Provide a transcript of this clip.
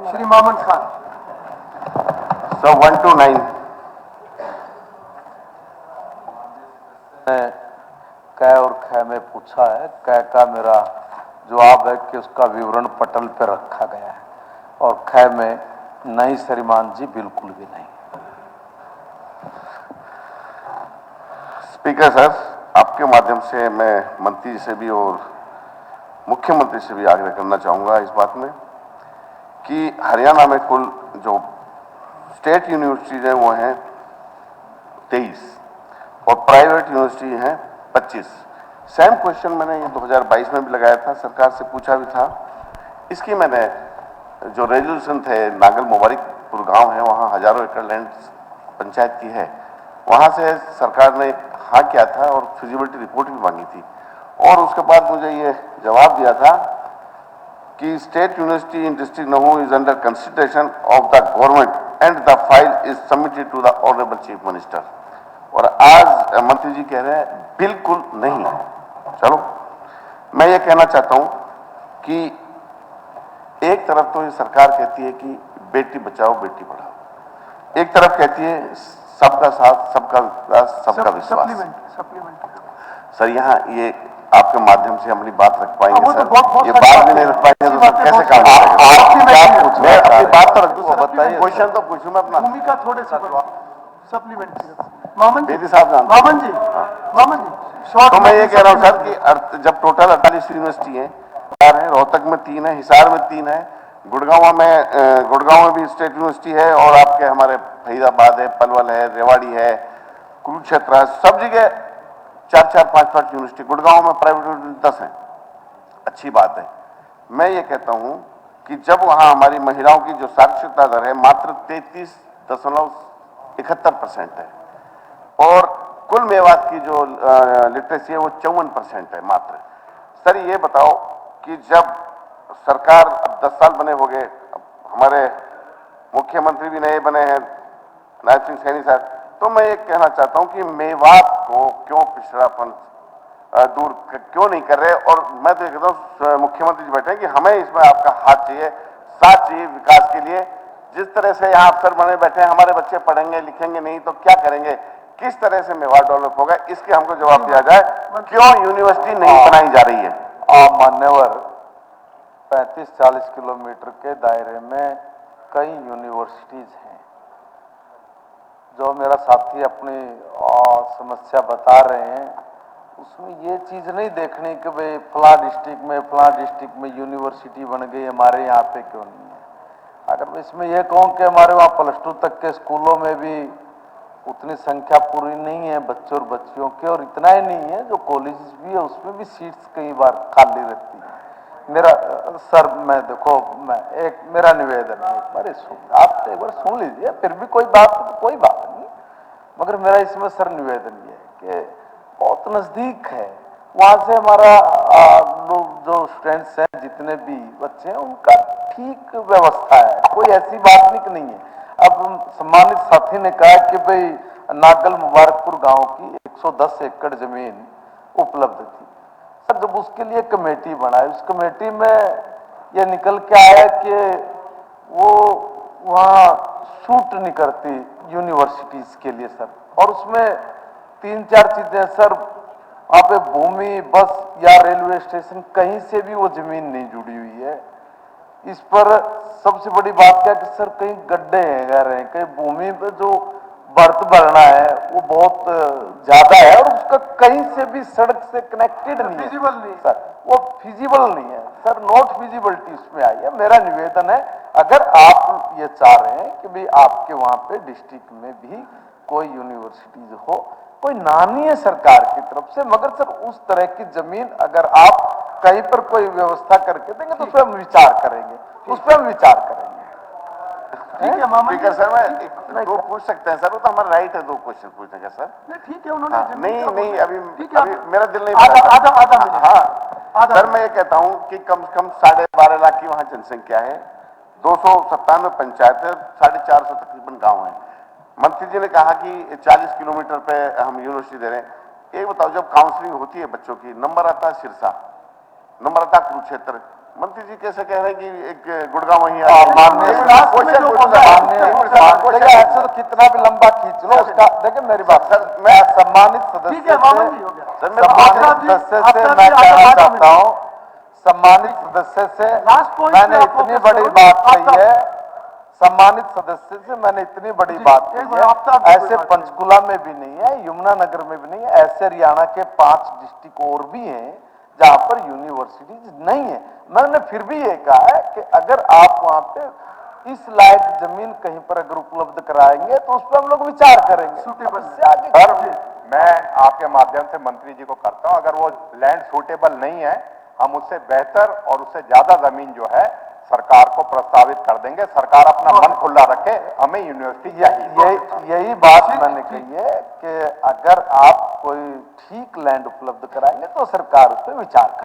Shri Mohammad Khan. So 1 to 9. कै और खै में पूछा है। कै का मेरा जवाब है कि उसका विवरण पटल पर रखा गया है और खै में नहीं श्रीमान जी, बिल्कुल भी नहीं। स्पीकर सर, आपके माध्यम से मैं मंत्री जी से भी और मुख्यमंत्री से भी आग्रह करना चाहूंगा इस बात में कि हरियाणा में कुल जो स्टेट यूनिवर्सिटीज हैं वो हैं 23 और प्राइवेट यूनिवर्सिटी हैं 25। सेम क्वेश्चन मैंने ये 2022 में भी लगाया था, सरकार से पूछा भी था। इसकी मैंने जो रेजोल्यूशन थे, नागल मुबारकपुर गांव है, वहां हजारों एकड़ लैंड पंचायत की है, वहां से सरकार ने हाँ किया था और फिजिबिलिटी रिपोर्ट भी मांगी थी और उसके बाद मुझे ये जवाब दिया था कि state university in district Nuh is under consideration of the government and the file is submitted to the honourable chief minister. और आज मंत्री जी कह रहे हैं बिल्कुल नहीं। चलो, मैं ये कहना चाहता हूं कि एक तरफ तो ये सरकार कहती है कि बेटी बचाओ बेटी पढ़ाओ, एक तरफ कहती है सबका साथ सबका विकास सबका विश्वास। सर, यहाँ ये आपके माध्यम से अपनी बात रख पाएंगे सर? ये बात भी नहीं रख पाएंगे तो सर कैसे काम करेंगे? मैं अपनी बात तो रख दूं सर, बताइए। क्वेश्चन तो पूछूं मैं अपना। भूमिका थोड़े से सप्लीमेंट्री मोहम्मद बेदी साहब जानते हैं। मोहम्मद जी, तो मैं ये कह रहा हूँ सर कि जब टोटल 48 यूनिवर्सिटी है, रोहतक में 3 है, हिसार में 3 है, गुड़गांव में भी स्टेट यूनिवर्सिटी है और आपके हमारे फरीदाबाद है, पलवल है, रेवाड़ी है, कुरुक्षेत्र है, सब जगह 4-4, 5-5 यूनिवर्सिटी। गुड़गांव में प्राइवेट यूनिवर्सिटी 10 है। अच्छी बात है। मैं ये कहता हूं कि जब वहां हमारी महिलाओं की जो साक्षरता दर है मात्र 33.71% है और कुल मेवात की जो लिटरेसी है वो 54% है मात्र। सर, ये बताओ कि जब सरकार अब 10 साल बने हो गए, हमारे मुख्यमंत्री भी नए बने हैं, नायब सिंह सैनी साहब, तो मैं ये कहना चाहता हूं कि मेवात को क्यों पिछड़ापन दूर क्यों नहीं कर रहे? और मैं तो ये कहता हूं मुख्यमंत्री जी बैठे कि हमें इसमें आपका हाथ चाहिए, साथ चाहिए विकास के लिए। जिस तरह से यहाँ अफसर बने बैठे हैं, हमारे बच्चे पढ़ेंगे लिखेंगे नहीं तो क्या करेंगे? किस तरह से मेवात डेवलप होगा, इसके हमको जवाब दिया जाए। क्यों यूनिवर्सिटी नहीं बनाई जा रही है? मान्यवर, 35-40 किलोमीटर के दायरे में कई यूनिवर्सिटीज हैं। जो मेरा साथी अपनी समस्या बता रहे हैं, उसमें ये चीज नहीं देखनी कि भाई फला डिस्ट्रिक्ट में यूनिवर्सिटी बन गई, हमारे यहाँ पे क्यों नहीं है। अगर मैं इसमें यह कहूँ कि हमारे वहाँ +2 तक के स्कूलों में भी उतनी संख्या पूरी नहीं है बच्चों और बच्चियों की, और इतना ही नहीं है, जो कॉलेजेस भी है उसमें भी सीट्स कई बार खाली रहती है। मेरा सर, मैं देखो, मैं एक मेरा निवेदन है, एक बार आप एक बार सुन लीजिए, फिर भी कोई बात नहीं, मगर मेरा इसमें सर निवेदन ये है कि बहुत नजदीक है, वहां से हमारा लोग जो स्टूडेंट्स हैं, जितने भी बच्चे हैं, उनका ठीक व्यवस्था है, कोई ऐसी बात नहीं है। अब सम्मानित साथी ने कहा कि भाई नागल मुबारकपुर गांव की 110 एकड़ जमीन उपलब्ध थी। सर, जब उसके लिए कमेटी बनाई, उस कमेटी में यह निकल के आया कि वो वहां सूट नहीं करती यूनिवर्सिटीज के लिए सर, और उसमें 3-4 चीजें सर, वहां पे भूमि, बस या रेलवे स्टेशन कहीं से भी वो जमीन नहीं जुड़ी हुई है। इस पर सबसे बड़ी बात क्या कि सर कहीं गड्ढे हैं, घर हैं, कहीं भूमि पे जो बर्थ भरना है वो बहुत ज्यादा है और उसका कहीं से भी सड़क से कनेक्टेड नहीं है, फिजिबल नहीं सर, वो फिजिबल नहीं है सर, नॉट फिजिबिलिटी उसमें आई है। मेरा निवेदन है, अगर आप ये चाह रहे हैं कि भाई आपके वहां पे डिस्ट्रिक्ट में भी कोई यूनिवर्सिटीज हो, कोई नानी है सरकार की तरफ से, मगर सर उस तरह की जमीन अगर आप कहीं पर कोई व्यवस्था करके देंगे तो उस पर हम विचार करेंगे, ठीक है मामा स्पीकर सर, मैं दो पूछ सकते हैं सर? वो तो हमारा राइट है 2 क्वेश्चन पूछने का सर। ठीक है, उन्होंने नहीं, अभी मेरा दिल नहीं भरा। हाँ सर, मैं ये कहता हूं कि कम से कम 12.5 लाख की वहां जनसंख्या है, 297 पंचायत है, 450 तकरीबन गांव है। मंत्री जी ने कहा कि 40 किलोमीटर पे हम यूनिवर्सिटी दे रहे हैं। एक बताओ, जब काउंसलिंग होती है बच्चों की, नंबर आता है सिरसा, नंबर आता है कुरुक्षेत्र, मंत्री जी कैसे कह रहे हैं कि एक गुड़गांव वहीं आ माननीय क्वेश्चन पूछा है। देखिए ऐसे तो कितना भी लंबा खींच लो उसका, देखिए मेरी बात सर, मैं सम्मानित ठीक है, सदस्य मामन जी हो गया। सर, मैं सम्मानित सदस्य से मैं कहना चाहता हूं, सम्मानित सदस्य से Last point मैंने पे आप इतनी focus बड़ी करो। बात आपका- कही है, सम्मानित सदस्य से मैंने इतनी बड़ी जी, बात एक कही बार आपका भी है, कोई ऐसे बात पंचकुला में भी नहीं है, यमुनानगर में भी नहीं है, ऐसे हरियाणा के 5 डिस्ट्रिक्ट और भी हैं जहां पर यूनिवर्सिटीज नहीं है। मैंने फिर भी ये कहा है कि अगर आप वहां पे इस लायक जमीन कहीं पर अगर उपलब्ध कराएंगे तो उस पर हम लोग विचार करेंगे। Suitable इससे आगे सर मैं आपके माध्यम से मंत्री जी को करता हूं, अगर वो लैंड सूटेबल नहीं है हम उससे बेहतर और उससे ज्यादा जमीन जो है सरकार को प्रस्तावित कर देंगे। सरकार अपना मन खुला रखे, हमें यूनिवर्सिटी चाहिए। यही बात मैंने कही है कि अगर आप कोई ठीक लैंड उपलब्ध कराएंगे तो सरकार उस पर विचार करेगी।